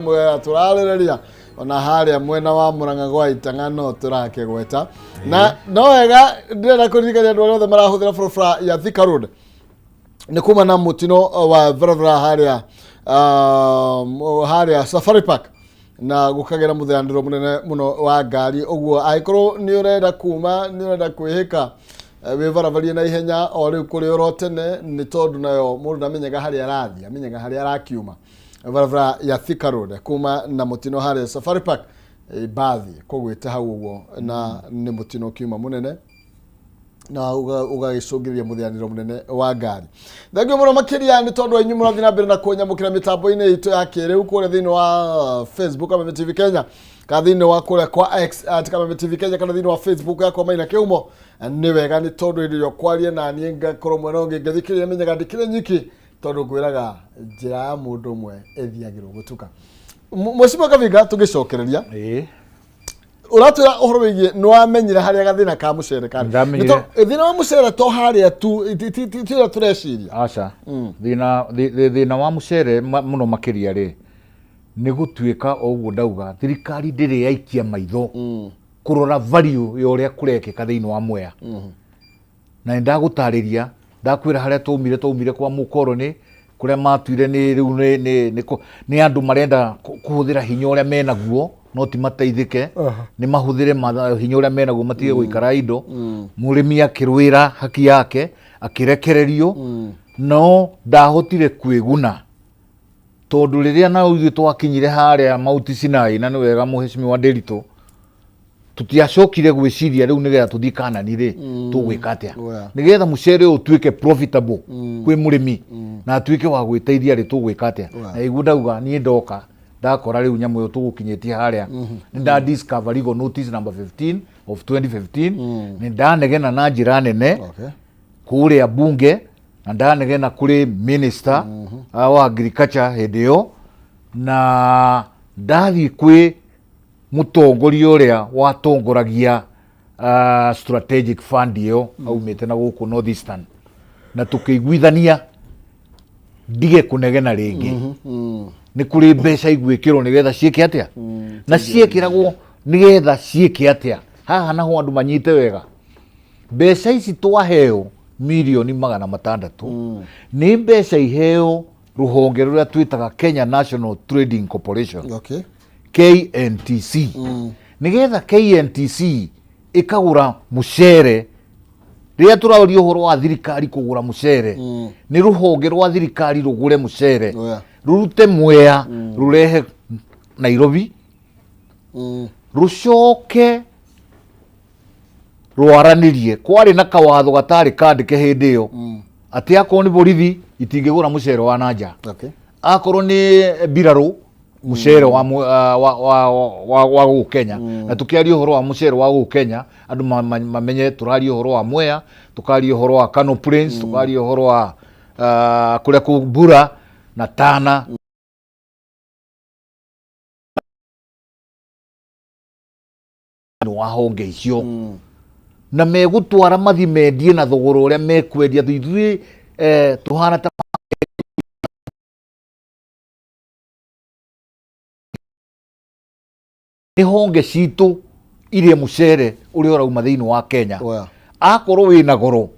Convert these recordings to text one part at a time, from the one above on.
Mwe turarĩrĩria ona harĩa mwena wa Murang'a gwa Itang'ano turakĩgweta na no wega ndĩrenda kũririkania andũ othe marahũthĩra barabara ya Thika Road nĩ kuma na mutino wa barabara harĩa Safari Park na gũkagĩra mũtheanĩro mũnene mũno wa ngari ũguo angĩkorwo nĩ ũrenda kuma nĩ ũrenda kwĩhĩka wĩbarabari na ihenya o rĩu kũrĩ oro tene nĩ tondũ nayo mũndũ ndamenyaga harĩa arathiĩ amenyaga harĩa arakiuma barabara ya Thika Road kuma na mutino harĩa Safari Park bathi kũgwĩte hau ũguo na nĩ mutino kiuma mũnene na ũgagĩcũngĩrĩria mũtheanĩro mũnene wa ngari. Thengio mũno makĩria nĩ tondũ ainyu mũrathiĩ na mbere na kũnyamũkĩra mĩtambo-inĩ itũ ya kĩrĩu kũrĩa thĩinĩ wa Facebook Kameme TV Kenya kana thĩinĩ wa kũrĩa kwa X @Kameme TV Kenya kana thĩinĩ wa Facebook yakwa Maina Kĩhumo. Nĩ wega nĩ tondũ hĩndĩ ĩrĩa kwaria na niĩ ngakorwo mwena ũngĩ ngathikĩrĩria menyaga ndĩkĩrĩ nyiki tondũ ngwĩraga njĩra ya mũndũ ũmwe ĩthiagĩrwo gũtuka. Mheshimiwa Kaviga tũgĩcokereria ũratwĩra ũhoro wĩgiĩ nĩ wamenyire harĩa gathĩna ka mũcere kari. Thĩna wa mũcere to harĩa tu ti ũrĩa tũreciria. Aca thĩna wa mũcere mũno makĩria rĩ nĩ gũtuĩka o ũguo ndauga thirikari ndĩrĩ yaikia maitho kũrora value ya ũrĩa kũrekĩka thĩinĩ wa Mwea. Na ndagũtarĩria ndakwĩra harĩa twaumire kwa mũkoroni kũrĩa matuire nĩ rĩu nĩ andũ marenda kũhũthĩra hinya ũrĩa menaguo no ti mateithĩke nĩ mahũthĩre hinya ũrĩa menaguo matige gũikara indo mũrĩmi akĩrũĩra haki yake akĩrekererio no ndahotire kwĩguna tondũ rĩrĩa na ithuĩ twakinyire harĩa Mount Sinai na nĩ wega Mheshimiwa Nderitu tutiacokire gwĩciria rĩu nĩgetha tũthiĩ Kanani rĩ tũgwĩka atĩa nĩgetha mũcere ũyũ ũtuĩke profitable kwĩ mũrĩmi na atuĩke wa gwĩteithia rĩ tũgwĩka atĩa na iguo ndauga niĩ ndoka ndakora rĩu nyamũ ĩyo tũgũkinyĩtie harĩa nĩ nda discover legal notice number 15 of 2015 nĩ ndanegena na njĩra nene kũrĩa bunge na ndanegena kũrĩ minister wa agriculture hĩndĩ ĩyo na ndathiĩ kwĩ mũtongoria ũrĩa watongoragia strategic fund ĩyo aumĩte na gũkũ North Eastern na tũkĩiguithania ndige kũnegena rĩngĩ nĩ kũrĩ mbeca igwĩkĩrwo nĩgetha ciĩke atĩa na ciĩkĩragwo nĩgetha ciĩke atĩa haha naho andũ manyite wega mbeca ici twaheo mirioni 600 nĩ mbeca iheo rũhonge rũrĩa twĩtaga Kenya National Trading Corporation KNTC nĩgetha KNTC ĩkagũra mũcere rĩrĩa tũraũria ũhoro wa thirikari kũgũra mũcere nĩ rũhonge rwa thirikari rũgũre mũcere rũrute Mwea rũrehe Nairobi rũcoke rwaranĩrie kwarĩ na kawatho gatarĩ kandĩke hĩndĩ ĩyo atĩ akorwo nĩ borithi itingĩgũra mũcere wa nanja akorwo nĩ mbirarũ mũcere wa gũkũ Kenya na tũkĩaria ũhoro wa mũcere wa gũkũ Kenya andũ mamenye tũraria ũhoro wa Mwea tũkaria ũhoro wa Kano Prince tũkaria ũhoro wa kũrĩa Kũmbura na Tana wa honge icio na megũtwara mathi mendie na thogora ũrĩa mekwendia ithuĩ tũhana ta nĩ honge citũ irie mũcere ũrĩa ũrauma thĩinĩ wa Kenya akorwo wĩna goro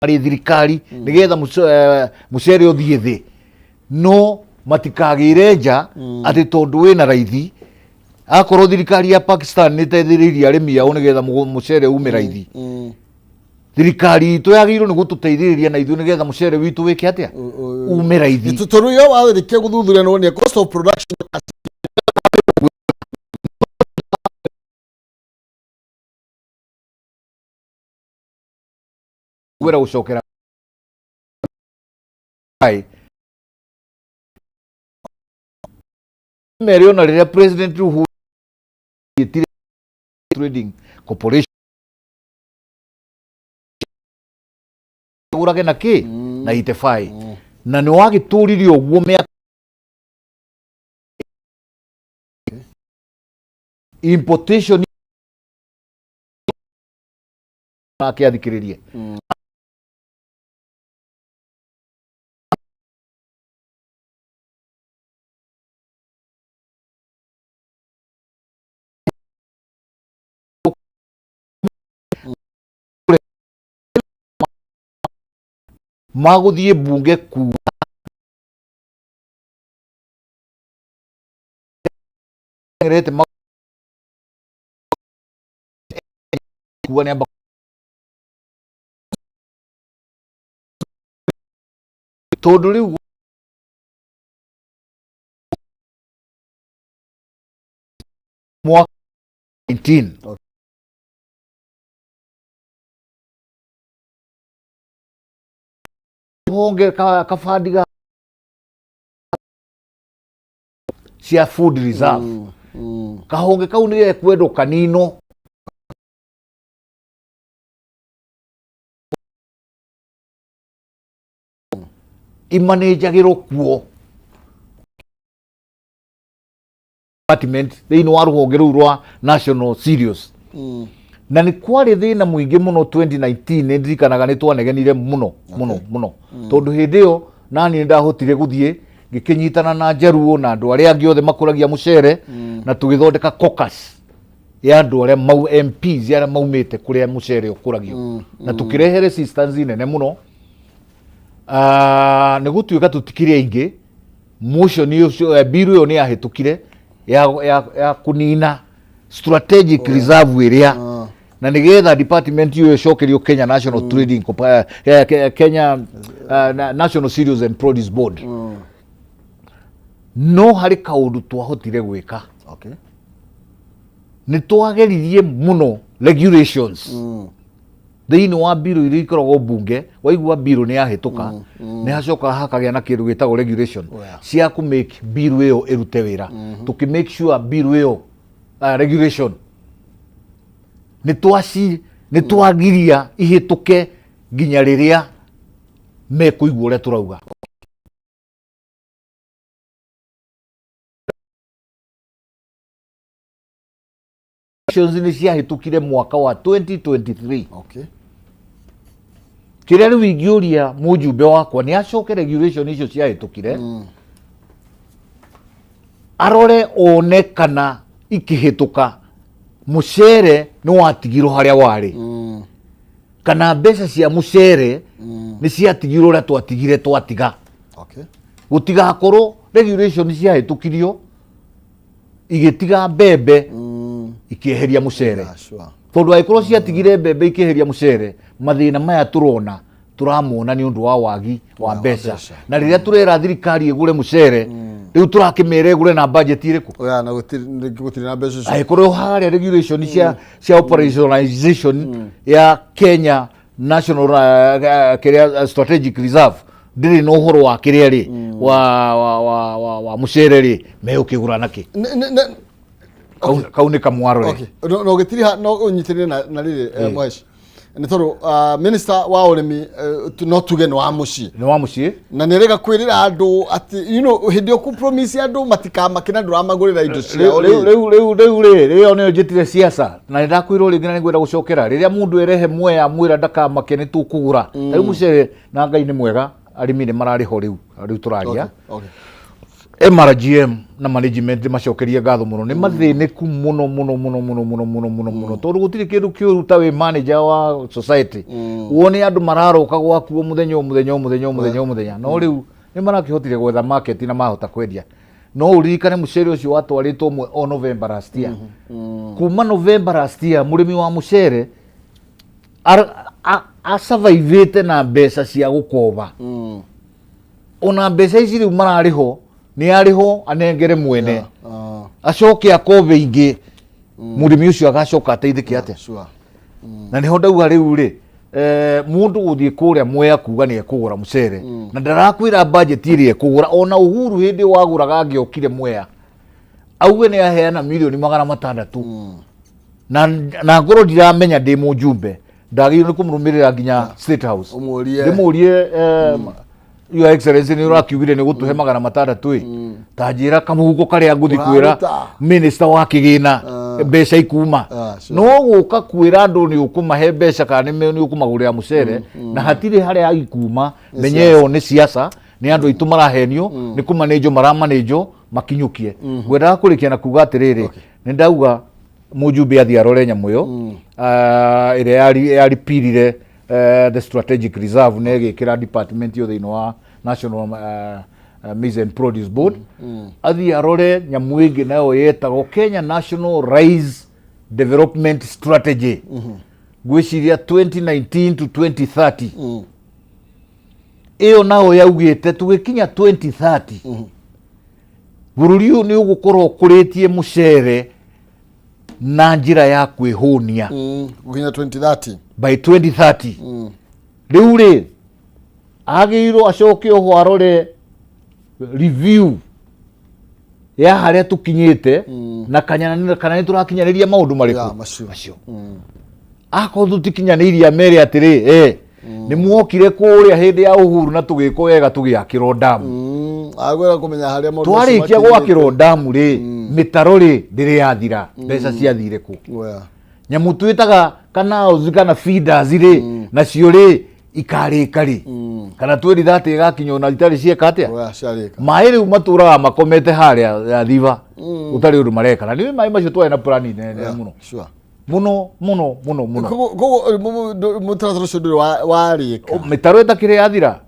arĩ thirikari nĩgetha mũcere ũthiĩ thĩ no matikagĩre nja atĩ tondũ wĩna raithi akorwo thirikari ya Pakistan nĩ teithĩrĩirie arĩmi ao nĩgetha mũcere ume raithi thirikari itũ yagĩrĩirwo nĩ gũtũteithĩrĩria na ithuĩ nĩgetha mũcere witũ wĩke atĩa ume raithi tondũ yo wathĩrĩkia gũthuthuria nĩ cost of production gwĩra gũcokera mere ona rĩrĩa President Uhuru Trading Corporation ũrage na kĩ na itefai na nĩ wagĩtũrire ũguo mĩaka importation akĩathikĩrĩrie maguthie bunge ku rete kuwa ne tondu riu mwaka 19 honge kafandiga cia food reserve kahonge kau nä kwendwo kanino imanäjagä kuo department thä-inä wa rũhonge rũu rwa national serious na nä kwarä thä na må ingä må no 2019 nä ndirikanaga nä twanegenire muno tondå hä ndä ä yo nani nä ndahotire gå thiä ngä kä nyitana na Njaruo na andå arä a angä othe makå ragia må cere na tå gä thondeka caucus ya andå arä a MPs arä a maumä te kå rä a må cere å kå ragio na tå kä rehe resistance nene må no nä gå tuä ka tå tikire aingä motion biru ä yo nä yahä tå kire ya kå nina strategic reserve ä rä a na nä getha department ä yo cokerio Kenya National Trading Kenya National Cereals and Produce Board no harä kaå ndå twahotire gwä ka nä twageririe må no regulations thä-inä wa mbirå iria ikoragwo bunge waigua mbirå nä yahä tå ka nä hacoka hakagä na kä ndå gä tagwo regulation cia kå make mbirå ä yo ä rute wä ra tå kä make sure mbirå ä yo regulation nä twagiria ihä tå ke nginya rä rä a mekå igua å rä a tå rauga nä ciahä tå kire mwaka wa 2023 kä rä a rä u ingä å ria må njumbe wakwa nä acoke regulation icio ciahä tå kire arore one kana ikä hä tå ka må cere nä watigirwo harä a warä kana mbeca cia må cere nä ciatigirwo å rä a twatigire twatiga gå tigakorwo regulation ciahä tå kirio igä tiga mbembe ikieheria må cere tondå angä korwo ciatigire mbembe ikieheria må cere mathä na maya tå rona tå ramona nä å ndå wa wagi wa mbeca na rä rä a tå rera thirikari ä gå re må cere rä u tå rakä mera ä gå re na budget irä kå angä korwo harä regulation cia operationalization ya Kenya National Strategic Reserve ndä rä na å horo wa kä rä a rä wa må cere rä me å kä gå ra nakä kau nä kamwaro no gä tiri no å nyitä rä na rä rä Mohesh nä tondå minister wa å rä mi no tuge nä wa må ciä na nä rega kwä rä ra andå atä hä ndä ä yo kå promise andå matikamakä na ndå ramagå rä ra indo ciao rä ä yo nä yo njä tire ciaca na nä ndakwä rwo rä ngä na nä ngwenda gå cokera rä rä a må ndå erehe mwea mwä ra ndakamake nä tå kå gå ra rä u må cere na Ngai nä mwega arä mi nä mararä ho rä u tå raria MRGM na management macokerie ngatho muno ni mathiniku muno tondu gutiri kindu kiuru ta wi manager wa society wone andu mararoka gwaku muthenya no riu ni marakihotire gwetha market na mahota kwendia no uririkane mucere ucio watwaritwo mwe o November last year kuma November last year murimi wa mucere a survive na mbeca cia gukoba ona mbeca ici riu marariho ni ariho anengere mwene acoke akobe ingĩ murimi ucio agacoka ateithĩke atia na niho ndauga riu ri mundu guthie kuria mwea kuga ni ekugura mucere na ndarakwira budget iri ekugura ona Uhuru hindi waguraga ngiokire mwea auge ni aheana milioni 600 na ngoro ndiramenya ndi mujumbe ndagire ni kumurumirira nginya State House ndimurie Your Excellency ni urakiugire ni gutuhe 600 ta njira kamuhuko karia nguthi kwira minister wa kigina mbeca ikuma no guka kwira andu ni ukumahe mbeca kana ni ukumagurira mucere na hatiri haria ikuma menyeyo ni siasa ni andu itu marahenio ni kumanejo maramanejo makinyukie ngwenda kurikia na kuga atiriri ni ndauga mujumbe athi arore nyamu yo ire yaripirire the strategic reserve na igikira department yo thini wa National Maize and Produce Board athi arore nyamu ingi nayo yetagwo Kenya National Rice Development Strategy gwiciria 2019 to 2030 iyo nao yaugite tugikinya 2030 bururi uyu ni ugukorwo kuritie mucere na njira ya kwihunia gukinya 2030 by 2030 riu ri agirwo acoke oho arore review ya haria tukinyite na kana ni turakinyaniria maundu mariku macio ako tutikinyaniria mere atiri ni muokire kuria hindi ya uhuru na tugiko wega tugiakirwo damu agwera kumenya haria maundu twarikia gwakirwo damu ri mitaro ri ndiri yathira mbeca ciathire ku nyamu twitaga kana feeders ri nacio ri ikarika ri kana 2030 igakinya na itari cieka atia mai riu maturaga makomete haria thiva utari undu mareka na ni mai macio twari na plan nene muno kogo mutaratara ucio nduri warika mitaro itakire yathira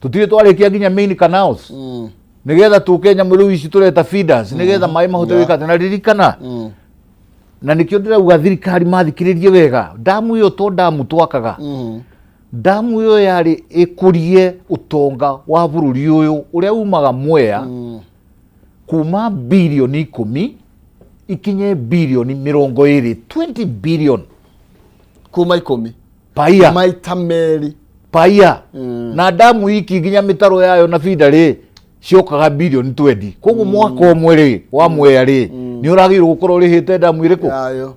tutire twarikia nginya main canals nigetha tuke nyamu riu ici tureta feeders nigetha mai mahote wika na ririkana na nikio ndirauga thirikari mathikiririe wega damu iyo to damu twakaga damu iyo yari ikurie utonga wa bururi uyu uria umaga Mwea kuma bilioni 10 ikinye bilioni 20 20 billion kuma 10 paia maita meri paia na damu iki nginya mitaro yayo na feeder ri ciokaga bilioni 20 koguo mwaka umwe ri wa Mwea ri ni uragirwo gukorwo rihite damu iriku yayo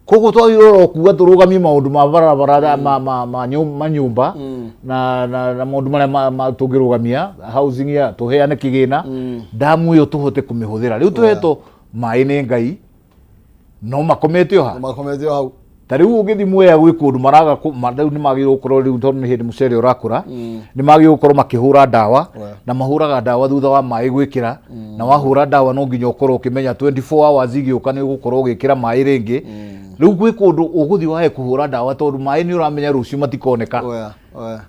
koguo twagirwo kuga turugamie maundu ma barabara manyumba na maundu maria tungirugamia housing ya tuheane kigina damu iyo tuhote kumihuthira riu tuhetwo mai ni Ngai no makomete hau tariu ugithi Mwea gwi kundu maraga madau ni magirwo gukorwo riu tondu ni hindi mucere urakura ni magirwo gukorwo makihura dawa na mahuraga dawa thutha wa mai gwikira na wahura dawa no nginya ukorwo ukimenya 24 hours igiuka ni gukorwo ugikira mai ringi riu gwi kundu uguthi wae kuhura dawa tondu mai ni uramenya rucio matikoneka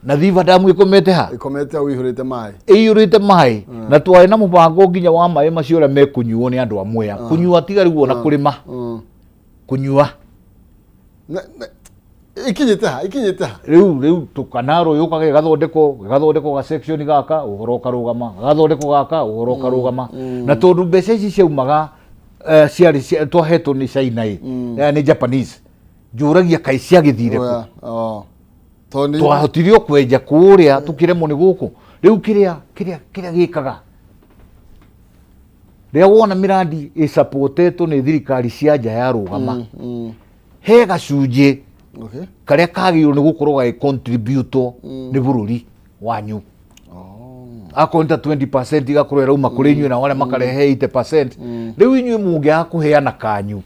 na thiva damu ikomete hau ihurite mai na twari na mubango nginya wa mai macio ria mekunyuo ni andu a Mwea kunyua tigariwo na kurima kunyua ikinyite ha riu tukanaro yukage gathondeko ga section gaka uhoro karugama gathondeko gaka uhoro karugama na tondu mbeca ici ciaumaga ciari twahetwo ni China ni Japanese njuragia kai cia githire ku twahotirio kwenja kuria tukiremwo ni guku riu kiria gikaga ria wona miradi supportetwo ni thirikari cia nja ya rugama he gacunji karia kagirwo ni gukorwo ga contribute ni bururi wanyu akonta 20% igakorwo irauma kuri inyuĩ na wale makarehe 80% riu inyuĩ mungiaga kuheana kanyu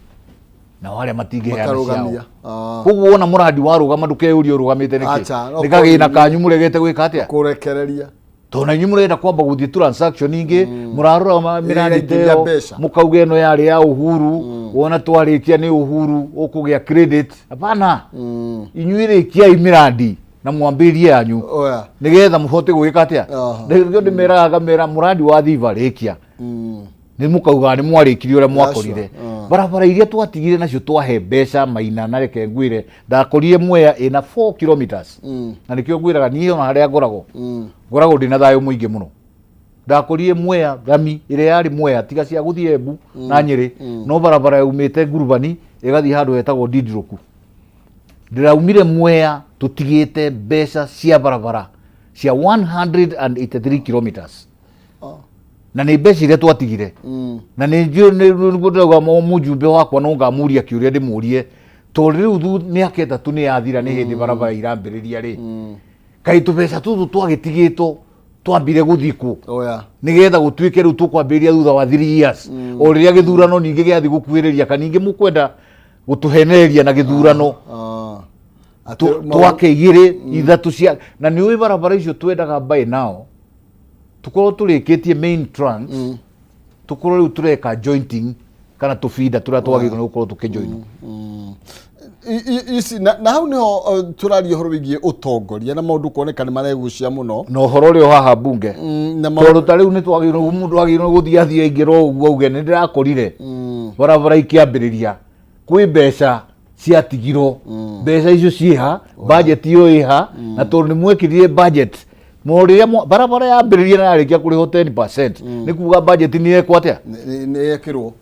na wale matingiheana ciao koguo wona muradi warugama ndukeurio urugamite niki nikagina kanyu muregete gwika atia kurekereria tona inyuĩ murenda kwamba guthii transaction ingi murarora miradi teo mukauga ino yari ya Uhuru wona twarikia ni Uhuru ukugia credit hapana inyuĩ rikiai miradi na mwambirie yanyu nigetha muhote gwika atia ndio ndimeraga muradi wa thiva rikia ni mukauga ni mwarikirie uria mwakorire barabara iria twatigire nacio twahe mbeca maina na reke ngwire ndakorire Mwea ina 4 kilometers na nikio ngwiraga niyo na haria ngoragwo ndina thayo muingi muno ndakorire Mwea rami ire yari Mwea tiga cia guthie Embu na Nyeri no barabara yaumite Ngurubani igathi handu hetagwo Didroku ndiraumire Mwea tutigite mbeca cia barabara cia 183 kilometers na ni mbeca iria twatigire na ni njũga mujumbe wakwa no ngamuria kiuria ndimurie tondu riu miaka 3 ni yathira ni hindi barabara irambiriria ri kai tubeca tutu twagitigitwo twambire guthiku nigetha gutuike riu tukwambiriria thutha wa 3 years o riria githurano ningi giathi gukuiriria kaningi mukwenda gutuhenereria na githurano twakeigire ithatu cia na ni ui barabara icio twendaga by now tukorwo turikitie main trunks tukorwo riu tureka jointing kana tubinda turia twagirwo ni gukorwo tukijoin ici na hau niho turaria horo wigie utongoria na maundu kuoneka ni maregucia muno no horo rio haha bunge tondu ta riu ni twagirwo mundu agirwo guthia ingiro uguo uge ni ndirakorire barabara ikiambiriria kwi mbeca ciatigirwo mbeca icio ciha budget iyo iha na tondu ni mwekirire budget moriria barabara yambiriria na yarikia kuriho 10% ni kuga budget ni ekwo atia ni ekirwo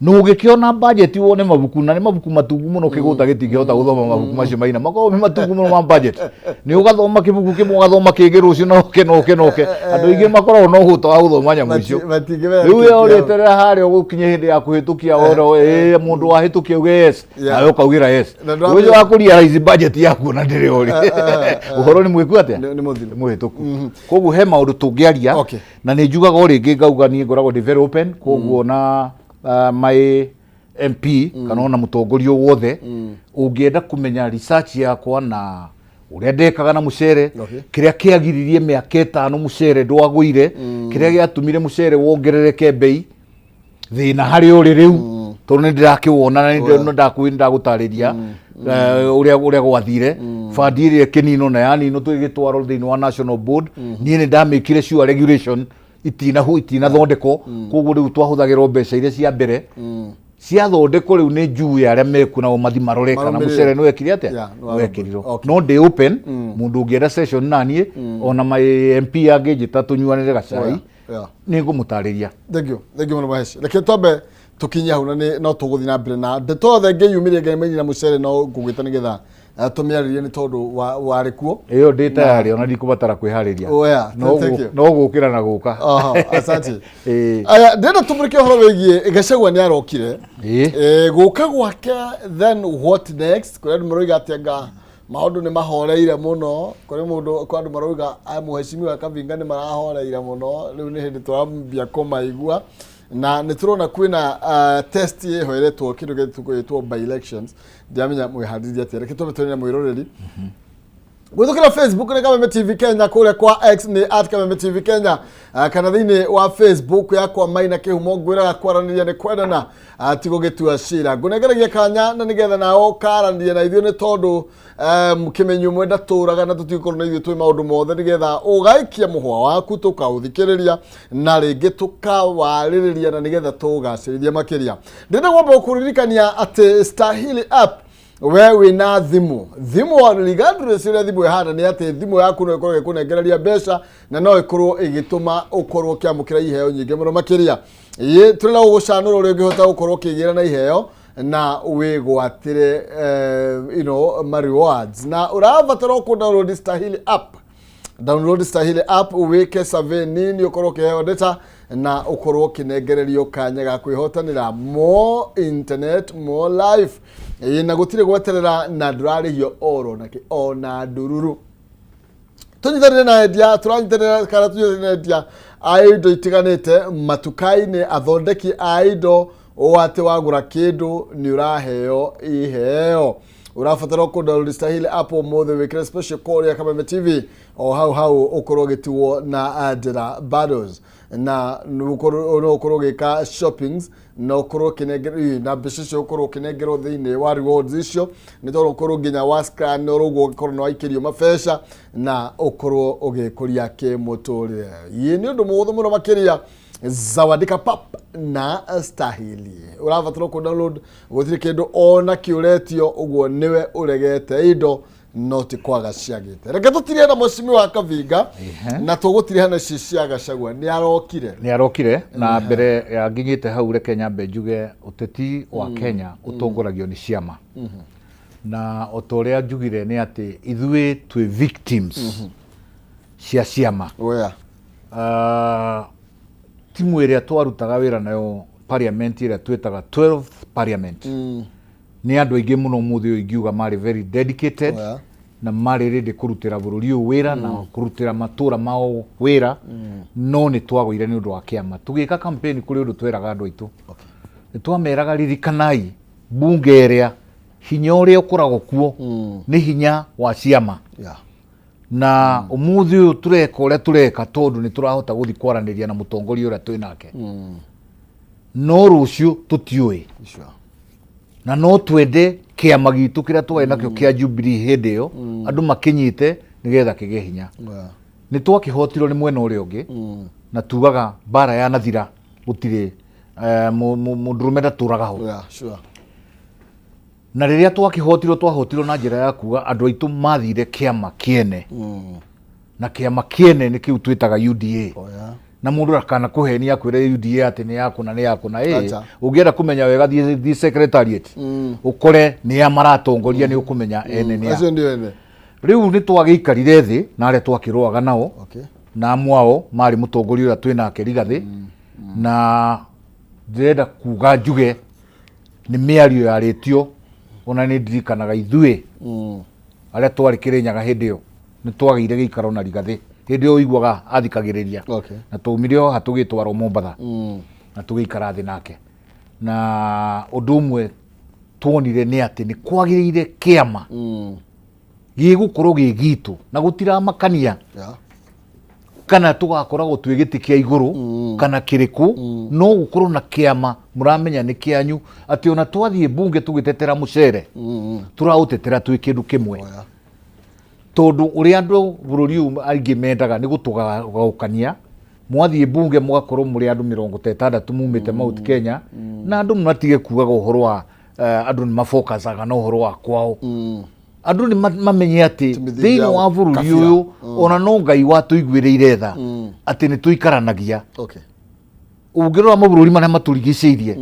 no ugikiona budget wone mabuku na ni mabuku matungu muno kiguta gitingihota guthoma mabuku macio maina mako matungu muno ma budget ni ugathoma kibuku kimwe ugathoma kingi rucio no ke andu ingi makorwo no huto wa guthoma nyamu icio riu yoreterera hario gukinye hindi ya kuhitukia oro mundu wa hitukia uge yes nayo kaugira yes uyo akuria rise budget yaku na ndiri ori uhoro ni mwiku atia ni muhituku koguo he maundu tungiaria na ni njugaga ori ngi ngauga ni ngoragwo very open koguo na my MP kana ona mutongoria wothe ungienda kumenya research yakwa na uria ndekaga na mucere kiria kiagiririe miaka 5 mucere ndwagwire kiria giatumire mucere wongerereke bei thina hari uri riu tondu ndirakiwona na ndakwinda gutariria uria gwathire fandi iria kinino na yani no twigitwaro thini wa national board nie ni ndamikire sure regulation itina thondeko koguo riu twahuthagirwo mbeca iria cia mbere cia thondeko riu ni njuu ya aria meku na umathi maroreka na mucere no wekire atia wekirirwo no ndi open mundu ungienda session nanie ona my MP angijita tunyuanire gacai ni ngumutariria thank you muno mahesh reke twambe tukinya hau na no tuguthi na mbere na ndeto thenge yumirie ngemenyi na mucere no ngugwita nigetha tumiaririe ni tondu wari kuo iyo ndi tayari ona ndikubatara kwihariria no gukira na guka asante aya ndenda tumurike horo wigie Gachagua ni arokire guka gwake then what next kuri muroiga atenga maundu ni mahoreire muno kuri mundu kwa andu maroiga muheshimiwa Kavinga ni marahoreire muno riu ni hindi twambia kumaigua na niturona kwina test yehoeretwo kindu gitugwitwo by elections ndiamenya mwihandithia atia reke tumetonera mwiroreri gwithukira Facebook ni Kameme TV Kenya kule kwa X ni @Kameme TV Kenya kana thini wa Facebook yakwa Maina Kihumo ngwiraga kwaraniria ni kwendana tigo gitua cira ngunegeragia kanya na nigetha nao karaniria na ithio ni tondu mukimenyu mwenda turaga na tutikorwo na ithio twi maundu mothe nigetha ugaikia muhwa waku tukauthikiriria na ringi tukawaririria na nigetha tugaciriria makiria ndenda gwamba kuririkania ati Stahili app we na thimu regardless ira thimu ihana ni ati thimu yaku no ikorwo ikunengereria mbeca na no ikorwo igituma ukorwo kiamukira iheo nyingi muno makiria turira gucanura uri ngihota gukorwo kigira na iheo na wigwatire ma rewards na urabatara ku download Stahili app uwike survey nini ukorwo kiheo data na ukorwo kinengererio kanya ga kwihotanira more internet more life na gutire gweterera na ndurarihio oro na ki ona ndururu tunyithanire na endia turanyithanira kana tunyithanire na endia aido itiganite matukai-ini athondeki aido owate wagura kindu ni uraheo iheo urafatara ku download Stahili app mothe wikire special call ya Kameme TV o hau ukorwo gituo na Adela Battles na ukorwo gika shoppings no ukorwo kinengero na mbeca ukorwo kinengero thini wa rewards icio ni tondu ukorwo nginya wa scan no rugo ukorwo no aikirio mabesha na ukorwo ugikuria kimuturire ni undu muhuthu muno makiria Zawadika pap na Stahili urabatara ku download gutire kindu ona kiuretio uguo niwe uregete indo no ti kwaga ciagite reke tutirie na mucimi wa Kavinga na tugutire hana cia Gachagua ni arokire na mbere ya ngingite hau reke nyambe njuge uteti wa Kenya utongoragio ni ciama na otoria njugire ni ati ithui twi victims cia ciama timu iria twarutaga wira nayo parliament iria twetaga 12th parliament ni andu aingi muno muthi uyu ingiuga mari very dedicated na mari ready kurutira bururi uyu wira na kurutira matura mao wira no ni twagwire ni undu wa kiama tugika campaign kuri undu tweraga andu aitu ni twameraga ririkanai bunge iria hinya uria ukoragwo kuo ni hinya wa ciama na umuthi uyu tureka uria tureka tondu ni turahota guthi kwaraniria na mutongoria uria twinake no rucio tutiui na no twende kiama gitu kiria twai nakio kia Jubilee hindi yo andu makinyite nigetha kige hinya ni twakihotirwo ni mwena uria ungi na tugaga bara ya nathira gutire mundurume ndaturaga ho na riria twahotirwo na njira ya kuga andu aitu mathire kiama kiene na kiama kiene ni kiu twitaga UDA na mundu akana kuhenia akwire UDA ati ni yakuna ungienda kumenya wega thi secretariat ukore ni ya maratongoria ni ukumenya ene ni acio ndio ene riu ni twagiikarire thi na aria twakirwaga nao na amwao mari mutongoria uria twinake Rigathi na ndĩrenda kuga njuge nĩ mĩario yaritio ona nĩ ndirikanaga ithuĩ arĩa twarĩ Kĩrĩnyaga hĩndĩ ĩyo nĩ twagĩire gĩikaro na Rigathi hĩndĩ ĩyo ũiguaga athikagĩrĩria na twaumire o hatũgĩtwarwo Mombatha na tũgĩikara thĩ nake na ũndũ ũmwe tuonire nĩ atĩ nĩ kwagĩrĩire kĩama gĩgũkorwo gĩ gitu na gũtiramakania kana tugakoragwo twĩ gĩtĩ kĩa igũrũ kana kĩrĩkũ no gũkorwo na kĩama mũramenya nĩ kĩanyu atĩ ona twathiĩ bunge tũgĩtetera mũcere tũraũtetera twĩ kĩndũ kĩmwe tondũ ũrĩa andũ bũrũri ũyũ aingĩ mendaga nĩ gũtũgagaũkania mwathiĩ bunge mũgakorwo mũrĩ andũ 60 mumĩte Mount Kenya na andũ matige kugaga ũhoro wa andũ nĩ mafokasaga na ũhoro wa kwao andu ni mamenye ati thiini wa bururi uyu ona no Ngai watuiguireire tha ati ni tuikaranagia ungirora mabururi maria maturigiceirie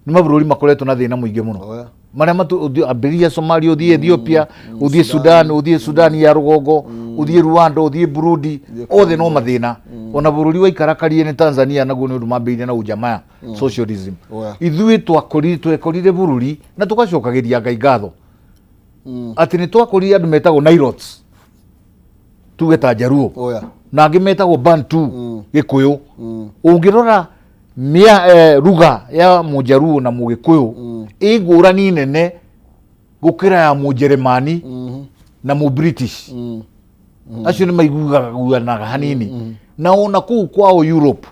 ni mabururi makoretwo na thina muingi muno maria ambiria Somalia uthie Ethiopia uthie Sudan ya rugongo uthie Rwanda uthie Burundi othe no mathina ona bururi wa ikarakarie ni Tanzania naguo ni undu mambirie na ujamaa socialism ithui twekorire bururi na tugacokagiria Ngai ngatho ati ni twakorire andu metagwo Nilots tugeta Jaruo na angi metagwo Bantu Gikuyu ungirora ruga ya Mujaruo na Mugikuyu igurani nene gukira ya Mujeremani na Mubritish acio ni maiguanaga hanini na ona kuu kwao Europe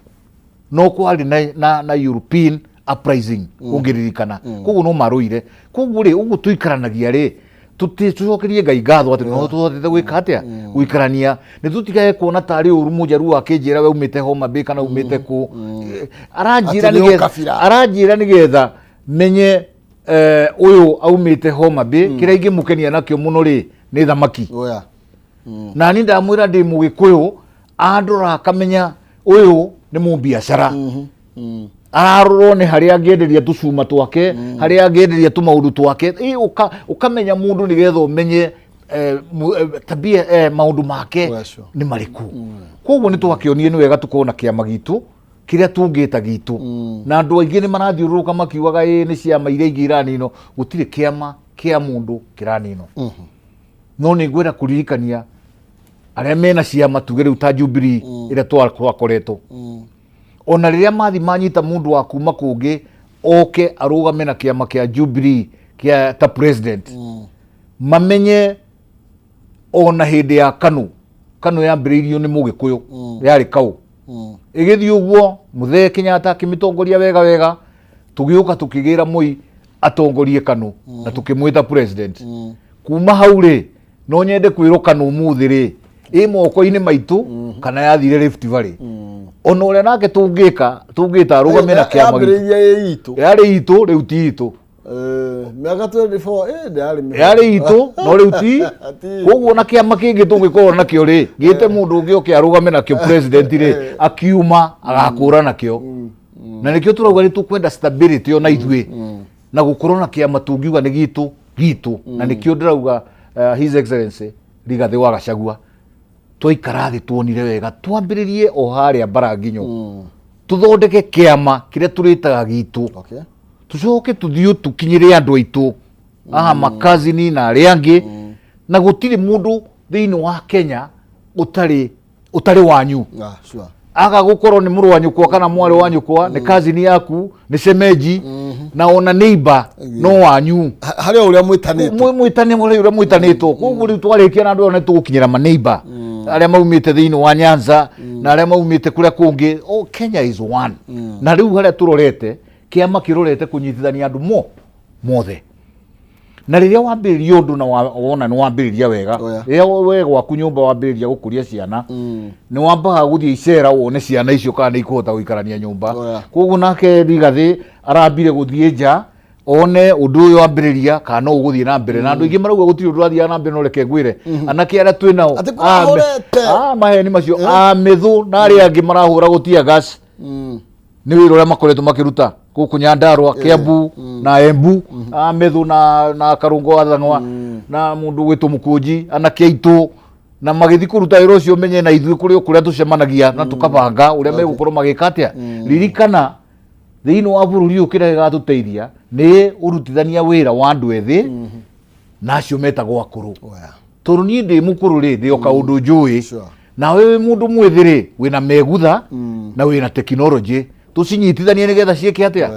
no kwari na European uprising ungiririkana koguo no maruire koguo ri ugu tuikaranagia ri tucokerie Ngai ngatho ati no tuhotete gwika atia guikarania ni tutigae kuona tari uru Mujaruo akinjira we umite Homa Bay kana umite ku aranjira nigetha menye uyu aumite Homa Bay kira ingimukenia nakio muno ri ni thamaki na ni ndamwira ndi Mugikuyu andora akamenya uyu ni mubiacara ararorwo ni haria angĩenderia tucuma twake haria angĩenderia tumaudu twake ukamenya mundu nigetha umenye tabia maundu make ni mariku koguo ni twakionie ni wega tukorwo na kiama gitu kiria tungita gitu na andu aingi ni marathiururuka makiugaga ni ciama iria ingi iranino gutire kiama kia mundu kiranino no ni ngwenda kuririkania aria mena ciama tuge riu ta Jubilee iria twakoretwo ona riria mathi manyita mundu wa kuma kungi oke arugame na kiama kia Jubilee kia ta president mamenye ona hindi ya kanu yambiriirio ni Mugikuyu yari kau igithi uguo Muthee Kenyatta akimitongoria wega tugiuka tukigira Moi atongorie kanu na tukimwita president kuma hau ri no nyende kwirwo kanu muthi ri moko-ini maitu kana yathire Rift Valley ona uria nake tungita arugame na kiama gitu yari itu riu ti itu miaka 24 yari itu no riu ti koguo na kiama kingi tungikorwo nakio ri gite mundu ungi oke arugame nakio president ri akiuma agakura nakio na nikio turauga ni tukwenda stability ona ithui na gukorwo na kiama tungiuga ni gitu na nikio ndirauga his excellency Rigathi wa Gachagua twaikara thi tuonire wega twambiririe o haria Baranginyo tuthondeke kiama kiria turitaga gitu tucoke tuthio tukinyire andu aitu aha makazini na aria angi na gutire mundu thiini wa Kenya utari wanyu aga gukorwo ni muru wa nyukwa kana mwari wa nyukwa ni cousin yaku ni semeji na ona neighbor no wanyu hari uria mwitanitwo uria mwitanitwo koguo riu twarikia na andu ona tugukinyira ma neighbor aria maumite thiini wa Nyanza na aria maumite kuria kungi Kenya is one na riu haria turorete kiama kirorete kunyitithania andu mothe na riria wambiriria undu na wona ni wambiriria wega riria we gwaku nyumba wambiriria gukuria ciana ni wambaga guthie icera wone ciana icio kana ikuhota guikarania nyumba koguo nake Rigathi arambire guthie nja one undu uyu wambiriria kana uguthie na mbere na andu ingi marauga gutiri undu rathia na mbere no reke ngwire anake aria twinao maheni macio mithu na aria angi marahura gutia gas ni wira uria makoretwo makiruta guku Nyandarua Kiambu na Embu mithu na Karungo Athang'wa na mundu gwitwo Mukunji anake aitu na magithi kuruta wira ucio menye na ithui kuri ukuria tucemanagia na tukabanga uria megukorwo magika atia ririkana thiini wa bururi ukira gatuteithia ni urutithania wira wa andu ethi na acio metagwo akuru tondu nie ndi mukuru ri ndi oka undu njui na wewe mundu mwithiri wina megutha na wina teknology tucinyitithanie nigetha cieke atia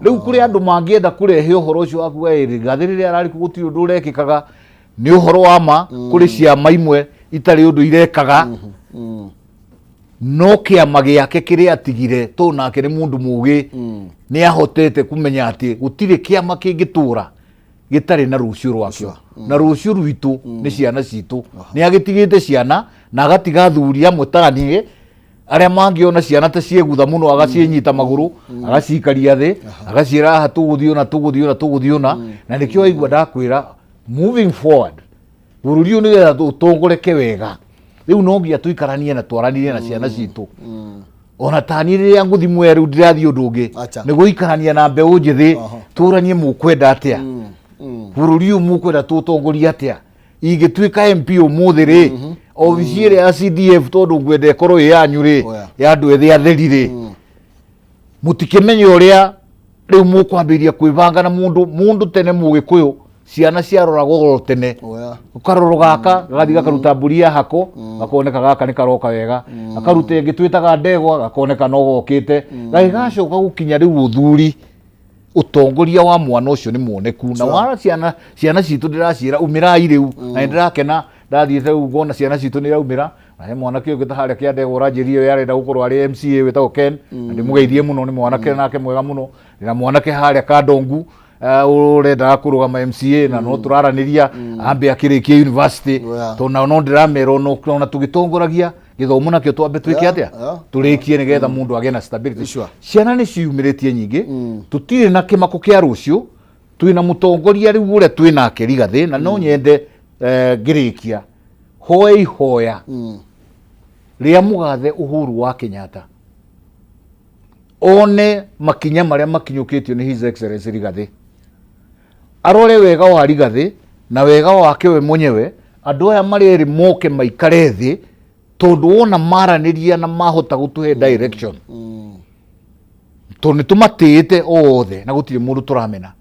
riu kuri andu mangienda kurehe uhoro ucio waku Rigathi riria arari gutiri undu urekikaga ni uhoro wa ma kuri ciama imwe itari undu irekaga no kiama giake kiria atigire to nake ni mundu mugi ni ahotete kumenya ati gutiri kiama kingitura gitari na rucio rwakio na rucio rwitu ni ciana citu ni agitigite ciana na agatiga thuri amwe taranie aria mangiona ciana ta ciegutha muno agacinyita maguru agacikaria thi agaciira hatuguthiona na nikio aigua ndakwira moving forward bururi ni getha utongoreke wega riu no ngia tuikaranie na twaranirie na ciana citu ona tani riria nguthi mweru ndirathi undu ungi ni guikarania na mbeu njithi turanie mukwenda atia bururi mukwenda tutongoria atia ingituika MP umuthi ri obici ria ya CDF tondu ngwenda ikorwo yanyu ri ya andu ethi atheri ri mutikimenya uria riu mukwambiria kwibanga na mundu tene mugikuyu ciana ciaroragwo tene ukaroro gaka gathi gakaruta mburi ya hako gakoneka gaka ni karoka wega akaruta ingi twitaga ndegwa gakoneka no gokite gacoka gukinya riu uthuri utongoria wa mwana ucio ni muoneku na wara ciana citu ndiracira umirai riu na ndirakena ndathiite riu ngona ciana citu ni raumira na he mwana kio gita haria kia ndegwa ranjirio yarenda gukorwo ari MCA wetagwo Ken ndi mugeithie muno ni mwanake nake mwega muno na mwanake haria Kandongu urenda kurugama MCA na no turaraniria ambe akirikia university to no ndiramero no tugitongoragia githomo nakio twambe twike atia turikie nigetha mundu agena stability ciana ni ciumiritie nyingi tutire na kimako kia rucio twina mutongoria riu uria twinake Rigathi na no nyende ngirikia hoya ria mugathe Uhuru wa Kenyatta one makinya maria makinyukitio ni His Excellency Rigathi arore wega wa Rigathi na wega wake we mwenyewe andu aya mareri moke maikare thi tondu wona maraniria na mahota gutuhe direction tondu tumatite othe na gutiri mundu turamena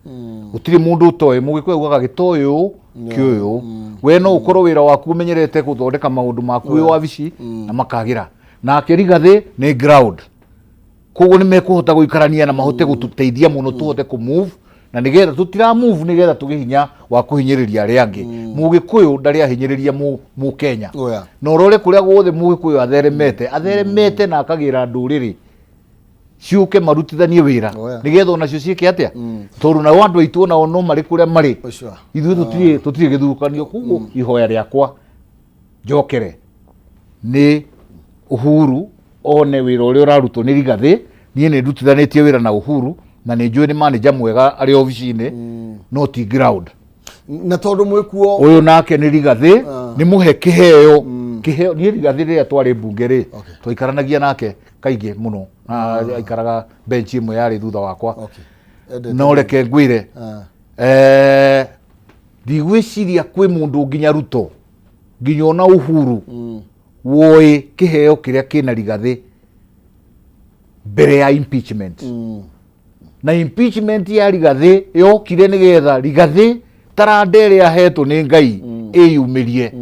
gutiri mundu utoe mugikuyu ugaga gitoyu kiuyu we no ukorwo wira waku umenyerete guthondeka maundu maku wa wabici na makagira na Rigathi ni ground koguo ni mekuhota guikarania na mahote gututeithia muno tuhote ku move na nigetha tutira move nigetha tugihinya wa kuhinyiriria aria angi mugikuyu ndari ahinyiriria mu Kenya no rore kuria guothe mugikuyu atheremete na akagira nduriri ciuke marutithanie wira nigetha onacio ciike atia tondu na andu aitu na ono mari kuria mari ithuĩ tutire githukanio koguo ihoya riakwa njokere ni Uhuru one wira uria urarutwo ni Rigathi nie ni ndutithanitie wira na Uhuru na ni njui ni manager mwega ari ofici-ini no ti ground na tondu mwikuo uyu nake ni Rigathi ni muhe kiheo ni Rigathi riria twari bunge ri twikaranagia nake kaingi muno aikaraga bench imwe yari thutha wakwa no reke ngwire ndigwiciria kwi mundu nginya Ruto nginya ona Uhuru woi kiheo kiria kina Rigathi mbere ya impeachment na impeachment ya Rigathi yokire nigetha Rigathi tarandere ahetwo ni Ngai iyumirie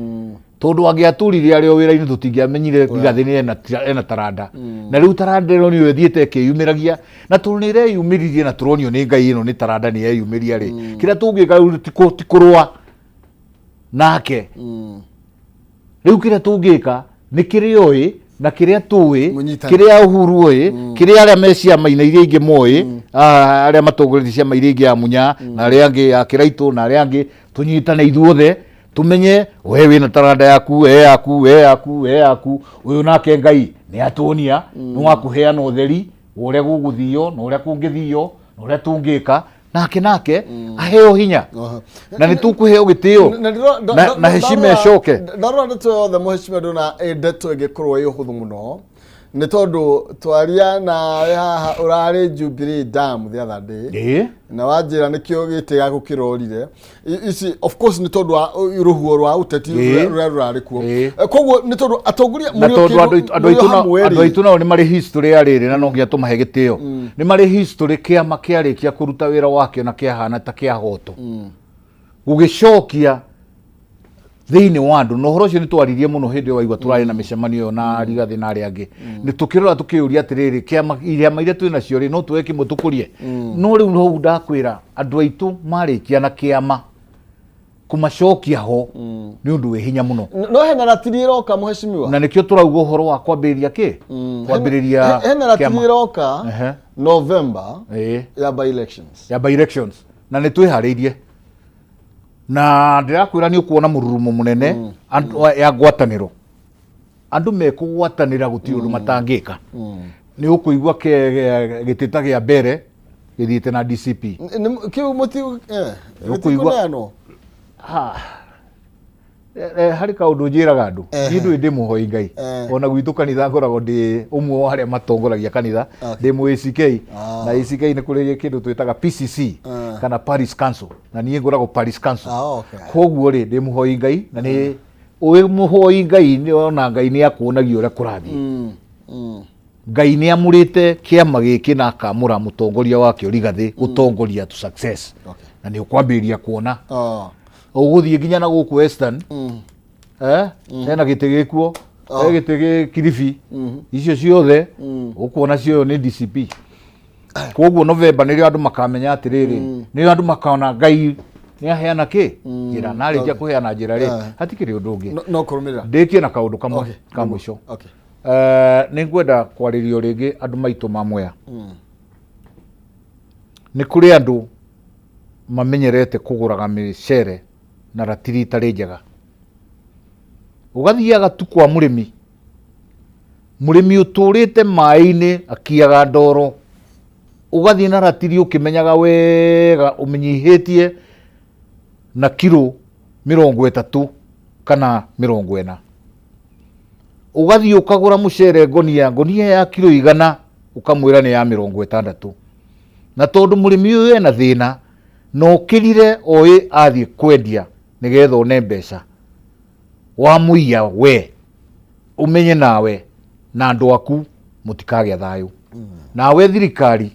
tondu angiaturire ario wira-ini tutingiamenyire Rigathi ni ena taranda na riu taranda ino niyo thiete kiyumiragia na tondu ni ireyumiririe na turonio ni Ngai ino ni taranda ni yeyumiria ri kira tungika riu ti kurwa nake riu kira tungika ni kirioi na kiria tuwi kiria Uhuru oi kiria aria me ciama-ini iria ingi moi aria matongoretie ciama iria ingi ya Munya na aria angi ya Kiraitu na aria angi tunyitane ithuothe tumenye we wina taranda yaku uyu nake Ngai ni atuonia ni wakuheana utheri uria guguthio na uria kungithio na uria tungika nake aheo hinya na ni tukuheo gitio na heshima icoke ndarora ndeto yothe muheshimiwa ndona ndeto igikorwo i huthu muno ni tondu twaria na haha urari Jubilee Dam the other day na wajira nikio gite ya gukirorire ici of course ni tondu ruhuo rwa uteti rurari kuo koguo ni tondu atongoria muri andu aitu nao ni mari history ya riri na no ngia tumahe gitio ni mari history kiama kiarikia kuruta wira wake na kiahana ta kia hoto gugicokia thiini wa andu no horo cio ni twaririe muno hindi waigua turari na micemanio na Rigathi na aria angi ni tukirora tukiuria atiriri kiama iria twina cio ri no tuwe kimwe tukurie no riu no ndakwira andu aitu marikia na kiama kumacokia ho ni undu wi hinya muno no hena ratiri iroka muheshimiwa na nikio turauga uhoro wa kwambiriria kwambiriria hena ratiri iroka November ya by elections na ni twihariirie na ndirakwira ni ukuona mururumo munene ya ngwataniro andu mekugwatanira guti undu matangika ni ukuigwa gitita gia mbere githiite na DCP kiu muti ukuigwa hari kaundu njiraga andu ndu ndi muhoi Ngai ona gwitu kanitha ngoragwo ndi umwe wa aria matongoragia kanitha ndi mu ACK na ACK ni kuri kindu twitaga PCC kana Paris Council na nie ngoragwo Paris Council koguo ri ndi muhoi Ngai na ni uwi muhoi Ngai ni ona Ngai ni akuonagia uria kurathi Ngai ni amurite kiama giki na akamura mutongoria wake Rigathi gutongoria to success na ni ukwambiriria kuona uguthie nginya na guku Western hena gite gikuo gite Kilifi icio ciothe ukuona cio ni DCP koguo November ni andu makamenya atiriri ni andu makona Ngai ni aheana ki njira na rikia kuheana njira ri hatikiri undu ungi no kurumirira ndikie na kaundu kamwe ka mwisho ni ngwenda kwaririo ringi andu maitu mamwea ni kuri andu mamenyerete kuguraga micere na ratiri itari njega ugathiaga tu kwa murimi uturite mai-ini akiaga ndoro ugathie na ratiri ukimenyaga wega umenyihitie na kilo 30 kana 40 ugathie ukagura mucere ngonia ya kilo 100 ukamwira ni ya 60 na tondu murimi uyu ena thina no kirire oi athie kwendia nigetha one mbeca wa muia we umenye nawe na andu aku mutikagĩa thayu nawe thirikari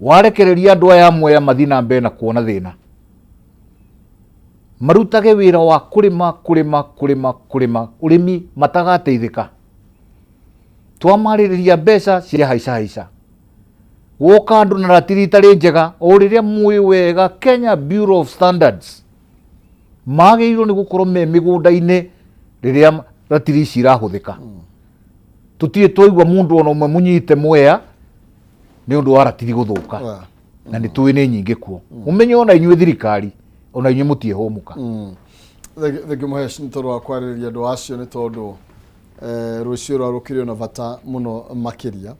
warekereria andu aya amwe mathina mbere na kuona thina marutage wira wa kurima urimi matagateithika twamarĩrĩria mbeca cia haica woka andu na ratiri itari njega o riria mui wega Kenya Bureau of Standards magĩrĩirwo ni gukorwo me migunda-ini riria ratiri cirahuthika tutie twaigua mundu ona umwe munyite mwea ni undu wa ratiri guthuka na ni tuwi ni nyingi kuo umenye ona inyuĩ thirikari ona inyuĩ mutie humuka thengio muhesh ni tondu wa kwarĩrĩria andu acio ni tondu rucio rwarukirio na bata muno makiria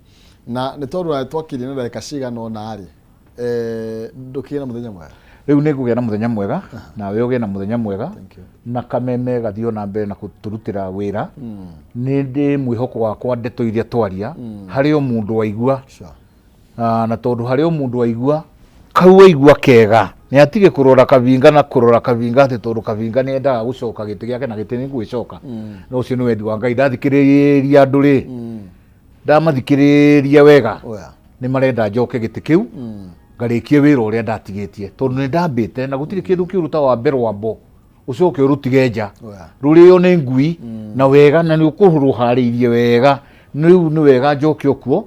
na ni tondu na twakirie na ndagĩka cigana ona rĩ ndũkĩgĩe na mũthenya mwega riu ni ngũgĩa na mũthenya mwega nawe ũgĩe na mũthenya mwega na kameme gathio na mbere na kuturutira wira ni ndi mwihoko wakwa ndeto iria twaria hari o mundu waigua na tondu hari o mundu waigua kau waigua kega ni atige kurora kavinga ati tondu kavinga ni endaga gucoka giti giake na giti ni gwicoka no ucio ni wendi wa Ngai ndathikiriria andu ri ndamathikiriria wega ni marenda njoke giti kiu ngarikie wira uria ndatigitie tondu ni ndambite na gutiri kindu kiuruta wa mbere wambo ucoke urutige nja Oya. rurio ni ngui na wega na ni ukuruhariirie wega ni wega njoke okuo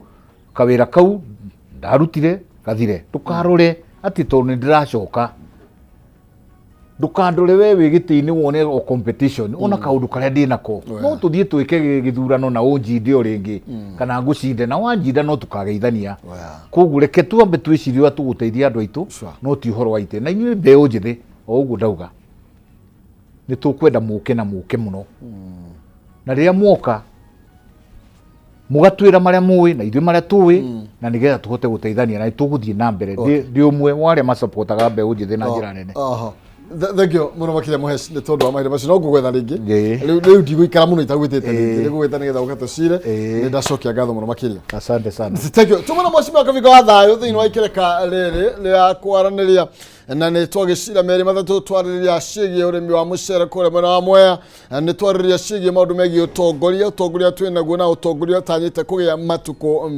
kawira kau ndarutire gathire tukarore ati tondu ndiracoka ndukandore we wi giti-ini wone o competition ona kaundu karia ndinako no tuthie twike githurano na unjinde o ringi kana ngucinde na wanjinda no tukageithania koguo reke tuambe twicirie tuguteithia andu aitu no ti uhoro wa ite na inyuĩ mbeu njithi o uguo ndauga ni tukwenda muke na muke muno na riria muoka mugatwira maria muwi na ithuĩ maria tuwi na nigetha tuhote guteithania na tuguthie na mbere ndi umwe wa aria masapotaga mbeu njithi na njira nene. Thank you muno makiria Muhesh ni tondu wa mahinda macio no ngugwetha ringi riu ndigũikara muno itagwitite ringi ndigũgweta nigetha ukatucire ni ndacokia ngatho muno makiria. Asante sana. Thank you tumana mwacimia kavika wa thayo thiini wa ikereka riri ria kwaraniria na ni twagicira meri mathatu twaririria ciĩgiĩ ũrĩmi wa mũcere kũrĩa mwena wa Mwea ni twaririria ciĩgiĩ maũndũ megiĩ ũtongoria twĩnaguo na ũtongoria tanyĩte kũgĩa matukũ